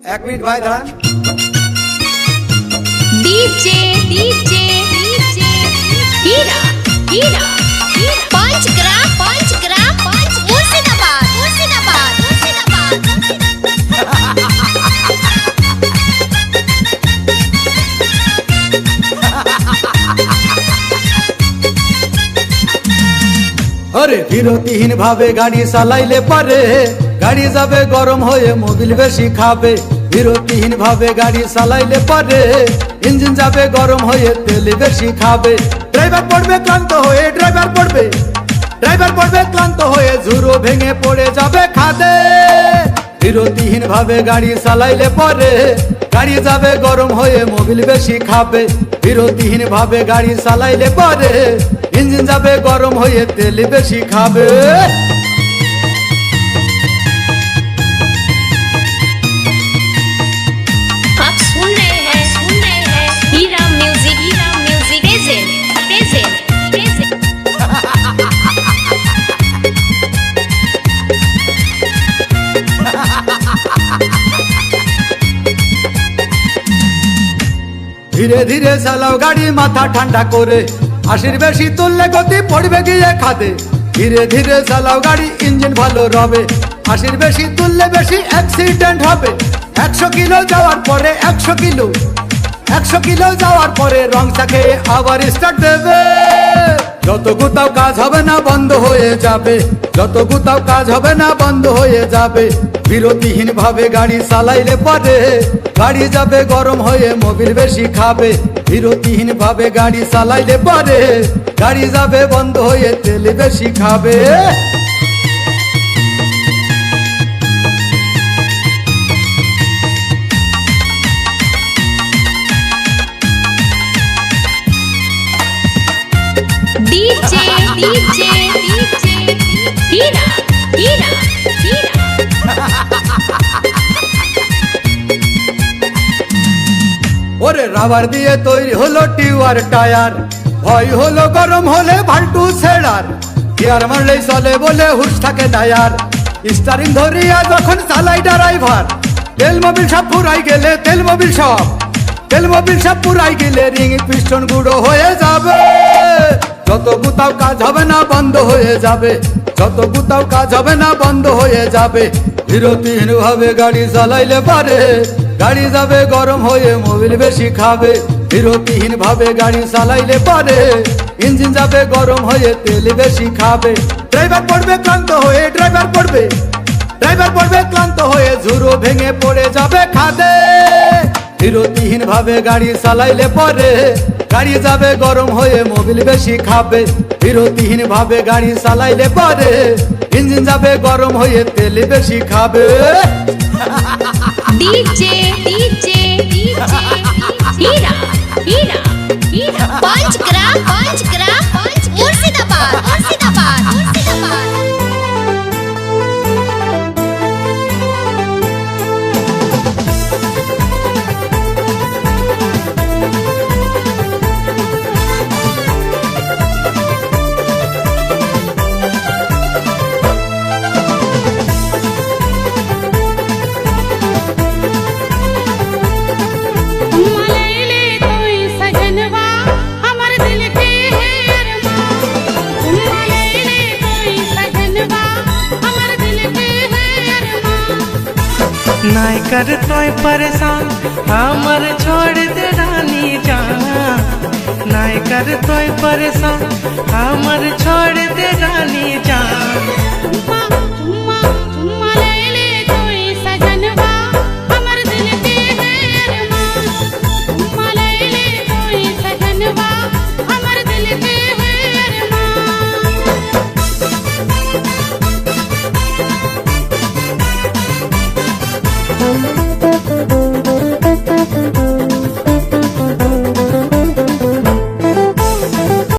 एक मिनट भाई दाঁড়ান। DJ DJ DJ हीरा हीरा पंच ग्राम मुर्शिदाबाद मुर्शिदाबाद मुर्शिदाबाद। अरे বিরতিহীন ভাবে গাড়ি চালাইলে পারে গাড়ি যাবে গরম হয়ে মোবিল বেশি খাবে। বিরতিহীন ভাবে গাড়ি চালাইলে পারে ইঞ্জিন যাবে গরম হয়ে তেল বেশি খাবে। ড্রাইভার পড়বে ক্লান্ত হয়ে ড্রাইভার পড়বে ক্লান্ত হয়ে ঝুরো ভেঙে পড়ে যাবে খাদে। বিরতিহীন ভাবে গাড়ি চালাইলে পারে গাড়ি যাবে গরম হয়ে মোবিল বেশি খাবে। বিরতিহীন ভাবে গাড়ি চালাইলে পারে ইঞ্জিন যাবে গরম হয়ে তেল বেশি খাবে। आप सुन रहे हैं हीरा म्यूजिक प्रेजेंट प्रेजेंट प्रेजेंट। ধীরে ধীরে চালাও গাড়ি মাথা ঠান্ডা করে 80 বেশি তুললে গতি পড়বে গিয়ে খাদে। ধীরে ধীরে চালাও গাড়ি ইঞ্জিন ভালো রবে 80 বেশি তুললে বেশি অ্যাক্সিডেন্ট হবে। 100 কিলো যাওয়ার পরে 100 কিলো যাওয়ার পরে রং চাকে আবার স্টার্ট দেবে। যত গুতাও কাজ হবে না বন্ধ হয়ে যাবে যত গুতাও কাজ হবে না বন্ধ হয়ে যাবে। বিরতিহীন ভাবে গাড়ি চালাইলে পারে গাড়ি যাবে গরম হয়ে মোবিল বেশি খাবে। বিরতিহীন ভাবে গাড়ি চালাইলে পারে গাড়ি যাবে বন্ধ হয়ে তেল বেশি খাবে। डीजे डीजे डीजे हीरा हीरा हीरा। ওরে রাবার দিয়ে তৈরি হলো টিউয়ার টায়ার ভয় হলো গরম হলে ভাল্টু ছেড়ার। গিয়ার মারলেই চলে বলে হুশ থাকে টায়ার স্টারিং ধরিয়া যখন চালাই ড্রাইভার। তেল মোবিল সব পুরাই গেলে তেল মোবিল সব পুরাই গেলে রিং পিস্টন গুঁড়ো হয়ে যাবে। যত গুতাও কাজ হবে না বন্ধ হয়ে যাবে যত গুতাও কাজ হবে না বন্ধ হয়ে যাবে। বিরতিহীন ভাবে গাড়ি চালাইলে পারে গাড়ি যাবে গরম হয়ে মোবিল বেশি খাবে। বিরতিহীন ভাবে গাড়ি চালাইলে পারে ইঞ্জিন যাবে গরম হয়ে তেল বেশি খাবে। ড্রাইভার পড়বে ক্লান্ত হয়ে ড্রাইভার পড়বে ক্লান্ত হয়ে ঝুরো ভেঙে পড়ে যাবে খাদে। বিরতিহীন ভাবে গাড়ি চালাইলে পারে গাড়ি যাবে গরম হয়ে মোবিল বেশি খাবে। বিরতিহীন ভাবে গাড়ি চালাইলে পারে ইঞ্জিন যাবে গরম হয়ে তেল বেশি খাবে। डीजे डीजे डीजे हीरा हीरा हीरा पंच ग्राम मुर्शिदाबाद मुर्शिदाबाद मुर्शिदाबाद। नाय कर तोय परेशान हमर छोड़ दे रानी जान। नाय कर तोय परेशान हमर छोड़ दे रानी जान।